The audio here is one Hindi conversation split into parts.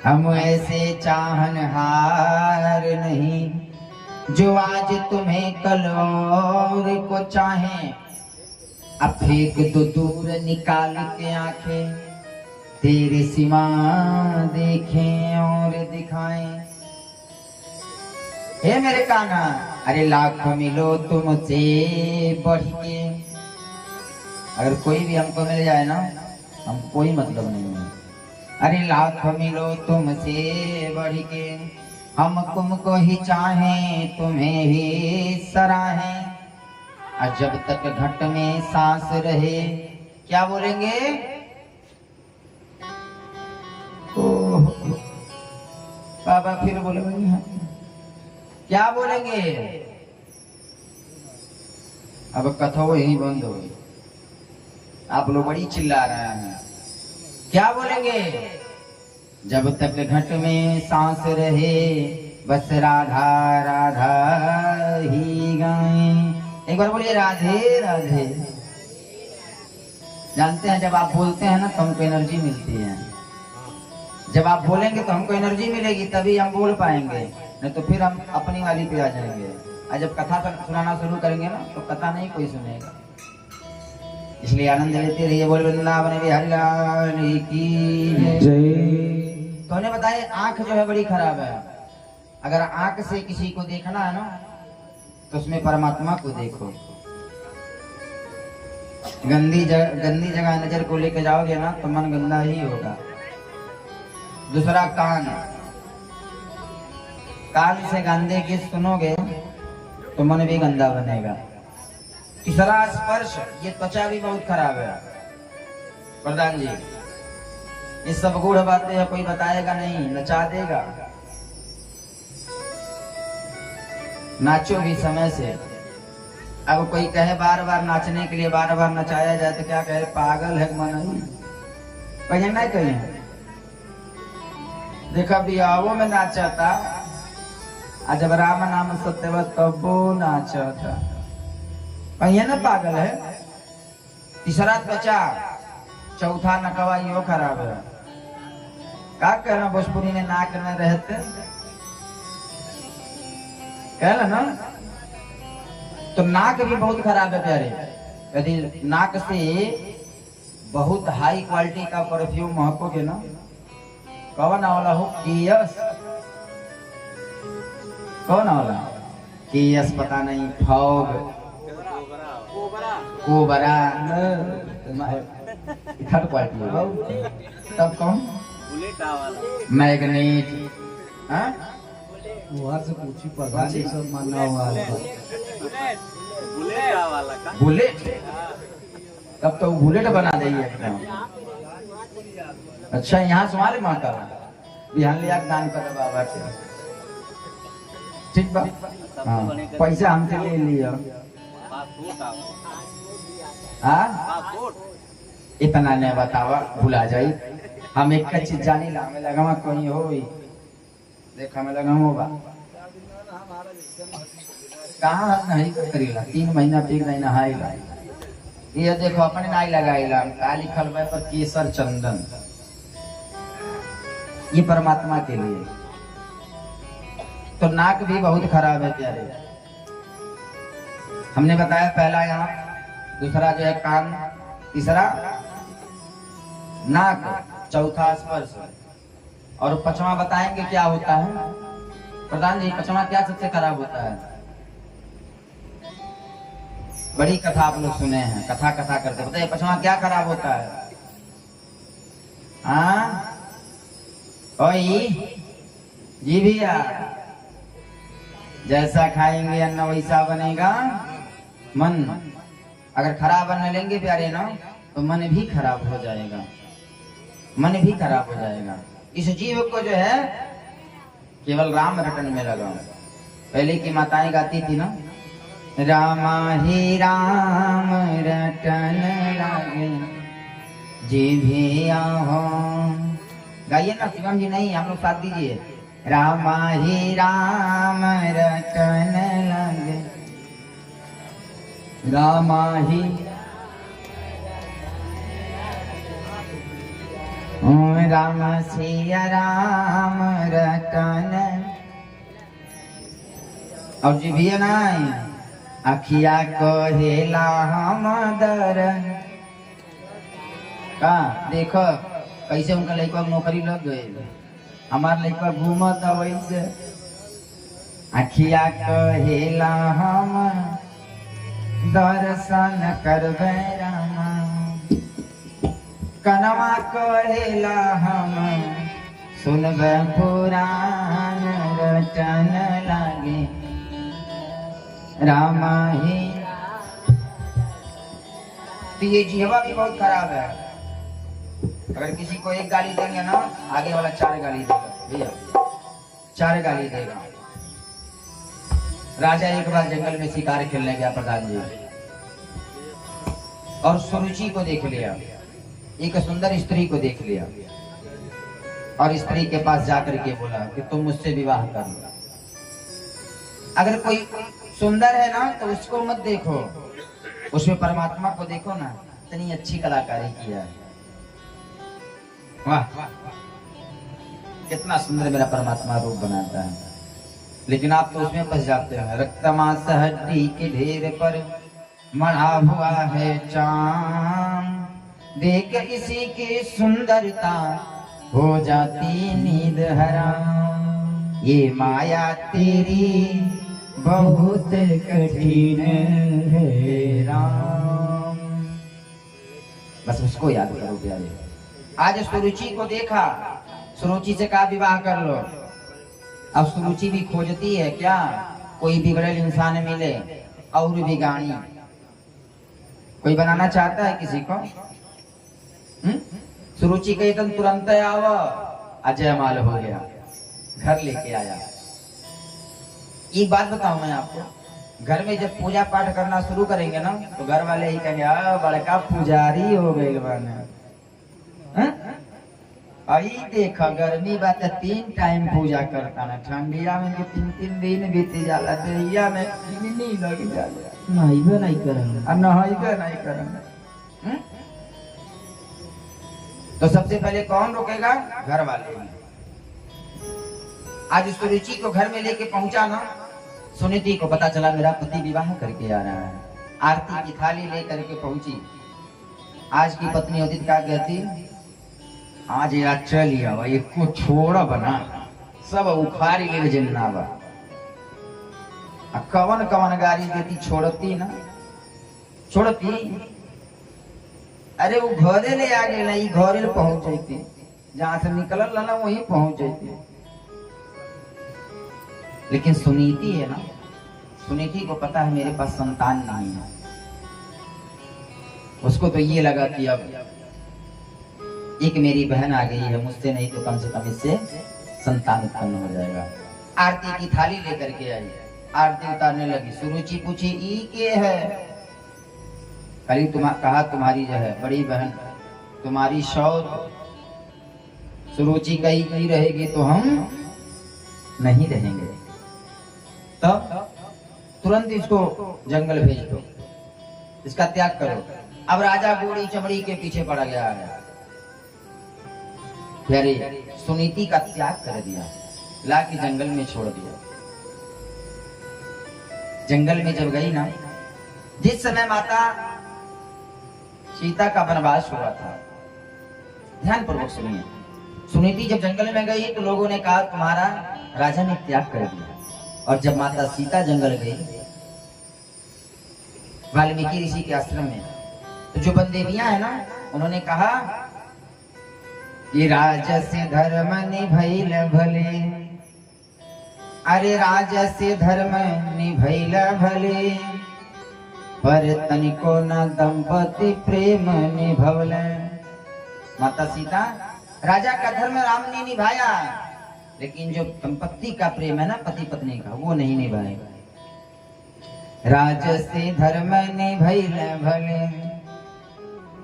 हम ऐसे चाहनहार नहीं जो आज तुम्हें कल और को चाहें। अब फेंक तो दूर निकाल के आंखें, तेरे सिवा देखें और दिखाएं। हे मेरे कान्हा, अरे लाख मिलो तुमसे बढ़ के। अगर कोई भी हमको मिल जाए ना, हम कोई मतलब नहीं है। अरे लाख मिलो तुमसे बढ़ के, हम तुमको ही चाहें तुम्हें ही सराहें। और जब तक घट में सांस रहे, क्या बोलेंगे? ओह बाबा फिर बोलेंगे, क्या बोलेंगे? अब कथा यही बंद हो गई। आप लोग बड़ी चिल्ला रहे हैं, क्या बोलेंगे? जब तक घट में सांस रहे, बस राधा राधा ही गाएं। एक बार बोलिए राधे राधे। जानते हैं जब आप बोलते हैं ना तो हमको एनर्जी मिलती है। जब आप बोलेंगे तो हमको एनर्जी मिलेगी, तभी हम बोल पाएंगे, नहीं तो फिर हम अपनी वाली पे आ जाएंगे। और जब कथा सुनाना शुरू करेंगे ना तो कथा नहीं कोई सुनेगा। इसलिए आनंद लेते रहिए। बोल वृंदावन बिहारी लाल की जय। तो उन्हें बताए आंख जो है बड़ी खराब है। अगर आंख से किसी को देखना है ना तो उसमें परमात्मा को देखो। गंदी जगह नजर को लेके जाओगे ना तो मन गंदा ही होगा। दूसरा कान से गंदे गीत सुनोगे तो मन भी गंदा बनेगा। तीसरा स्पर्श, ये त्वचा भी बहुत खराब है प्रधान जी। ये सब गूढ़ बातें है, कोई बताएगा नहीं, नचा देगा। नाचो भी समय से। अब कोई कहे बार बार नाचने के लिए, बार बार नचाया जाए तो क्या कहे? पागल है मन। कहीं नहीं कहीं देखा बियाहो में नाचा था, आज जब राम नाम सत्यव तब वो नाचा था। कहीं ना पागल है। तीसरा त्वचा, चौथा नकवा यो खराब है। क्या कहना भोजपुरी में नाक न रहते कहला ना, तो नाक भी बहुत खराब है प्यारे। यदि नाक से बहुत हाई क्वालिटी का परफ्यूम महकोगे ना, कौन वाला हो? कियस। कौन वाला? कियस पता नहीं, फॉग, कोबरा, थर्ड क्वालिटी हो। तब कौन? मैग्नेट। वहाँ से पूछी पता नहीं सब माना हुआ है। बुलेट। तब तो बुलेट बना देगी एकदम। अच्छा यहाँ तुम्हारे माँ का बिहान लिया दान कर बाबा के। ठीक बा, हाँ पैसा हमसे ले लिया। हाँ इतना नहीं बतावा, भुला जाई। हम एक चीज जानी ला, हमें लगा कोई हो देखा में लगा होगा। कहाँ नहीं करेला, 3 महीना ठीक नहीं नहाएगा। ये देखो अपने नाई लगाएला, का लिखल बा पर केसर चंदन। ये परमात्मा के लिए। तो नाक भी बहुत खराब है प्यारे। हमने बताया पहला यहाँ, दूसरा जो है कान, तीसरा नाक, चौथा स्पर्श, और पांचवा बताएंगे क्या होता है। प्रधान जी पांचवा क्या सबसे खराब होता है? बड़ी कथा आप लोग सुने हैं, कथा करते बताइए पांचवा क्या खराब होता है? हाँ ओई जी भैया, जैसा खाएंगे अन्न वैसा बनेगा मन। अगर खराब अन्न लेंगे प्यारे ना तो मन भी खराब हो जाएगा, मन भी खराब हो जाएगा। इस जीव को जो है केवल राम रटन में लगाओ। पहले की माताएं गाती थी ना, रामा ही राम रटन लगे जीभिया हो। गाइए ना शिवम जी, नहीं हम लोग साथ दीजिए। रामा ही राम रटन लगे, रामा ही राम सिया राम रटन और जी भी नहीं अखिया कहेला हम दरन का देखो कैसे उनका लड़का नौकरी लग गए हमार लड़का घूमत वैसे अखिया कहेला हम दर्शन करबे रामा कनवा कहेला हम सुनबे पुराण रटन लागे रामा ही। तो ये जीवा भी बहुत खराब है। अगर किसी को एक गाली देंगे ना आगे वाला 4 गाली देगा भैया 4 गाली देगा। राजा एक बार जंगल में शिकार खेलने गया प्रधान जी और सुरुचि को देख लिया एक सुंदर स्त्री को देख लिया और स्त्री के पास जाकर के बोला कि तुम मुझसे विवाह कर लो। अगर कोई सुंदर है ना तो उसको मत देखो उसमें परमात्मा को देखो ना इतनी अच्छी कलाकारी किया है। वाह कितना सुंदर मेरा परमात्मा रूप बनाता है। लेकिन आप तो उसमें फंस जाते हैं। रक्तमांस हड्डी के ढेर पर मढ़ा हुआ है चाम देख इसी की सुंदरता हो जाती नींद हराम ये माया तेरी बहुत कठिन है राम। बस उसको याद करो प्यारे। आज सुरुचि को देखा सुरुचि से कहा विवाह कर लो। अब सुरुचि भी खोजती है क्या कोई बिगड़ेल इंसान मिले और बिगाड़ी कोई बनाना चाहता है किसी को। सुरुचि कही तो तुरंत आवा अजय माल हो गया घर लेके आया। एक बात बताऊं मैं आपको घर में जब पूजा पाठ करना शुरू करेंगे ना तो घर वाले ही कहेंगे बड़का पुजारी हो गए बने। आई देखा गर्मी बात 3 टाइम पूजा करता ना ठंडिया में 3 दिन बीत जाला दहिया में नहीं लग जाला नहीं करेंगे। तो सबसे पहले कौन रोकेगा घर वाले। आज सुरुचि को घर में लेके पहुंचा ना सुनीति को पता चला मेरा पति विवाह करके आ रहा है। आरती की थाली लेकर के पहुंची। आज की पत्नी होती क्या कहती आज यार चलिए ये को छोड़ा बना सब उखाड़ी ले जिन्नावा कवन कवन गाड़ी देती छोड़ती ना छोड़ती। अरे वो घरे ले आ गए ना ये घरे पहुंच जाती जहां से निकल ना वहीं पहुंच जाती। लेकिन सुनीति है ना सुनीति को पता है मेरे पास संतान नहीं है। उसको तो ये लगा कि अब एक मेरी बहन आ गई है मुझसे नहीं तो कम से कम इससे संतान उत्पन्न हो जाएगा। आरती की थाली लेकर के आई आरती उतारने लगी। सुरुचि पूछी ई के है कली कहा तुम्हारी जो है बड़ी बहन तुम्हारी शौत। सुरुचि कही नहीं रहेगी तो हम नहीं रहेंगे। तब तुरंत इसको जंगल भेज दो इसका त्याग करो। अब राजा बूढ़ी चमड़ी के पीछे पड़ा गया है। प्यारे सुनीति का त्याग कर दिया ला के जंगल में छोड़ दिया। जंगल में जब गई ना जिस समय माता सीता का वनवास हुआ था ध्यान पूर्वक सुनिए। सुनीति जब जंगल में गई तो लोगों ने कहा तुम्हारा राजा ने त्याग कर दिया। और जब माता सीता जंगल गई वाल्मीकि ऋषि के आश्रम में तो जो बंदेवियां है ना उन्होंने कहा ये राजस्य धर्म निभैल भले। अरे राजस्य धर्म निभैल भले पर तनिको न दंपति प्रेम निभवल। माता सीता राजा का धर्म राम ने निभाया लेकिन जो दंपति का प्रेम है ना पति पत्नी का वो नहीं निभाए। राजस्य धर्म निभैल भले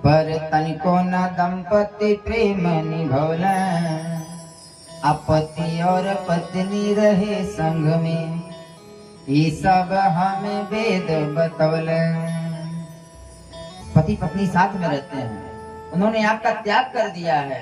पर तनिको न दंपति प्रेम निभवल। अपति और पत्नी रहे संग में ये सब हमें वेद बतौल। पति पत्नी साथ में रहते हैं उन्होंने आपका त्याग कर दिया है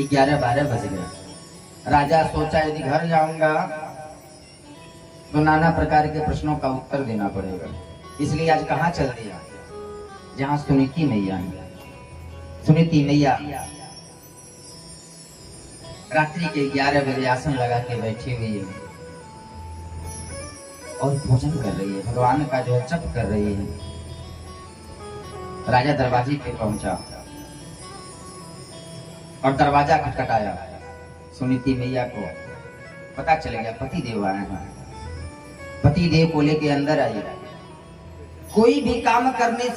11-12 बज गए। राजा सोचा यदि घर जाऊंगा तो नाना प्रकार के प्रश्नों का उत्तर देना पड़ेगा, इसलिए आज कहाँ चल दिया, जहाँ सुनीति मैया है। सुनीति मैया रात्रि के 11 बजे आसन लगा के बैठी हुई है और भोजन कर रही है, भगवान का जो जप कर रही है। राजा दरवाजे पे पहुंचा और दरवाजा खटखटाया। सुनीति मैया को पता चल गया पति देव आए हैं। पति देव को लेके अंदर आई। कोई भी काम करने से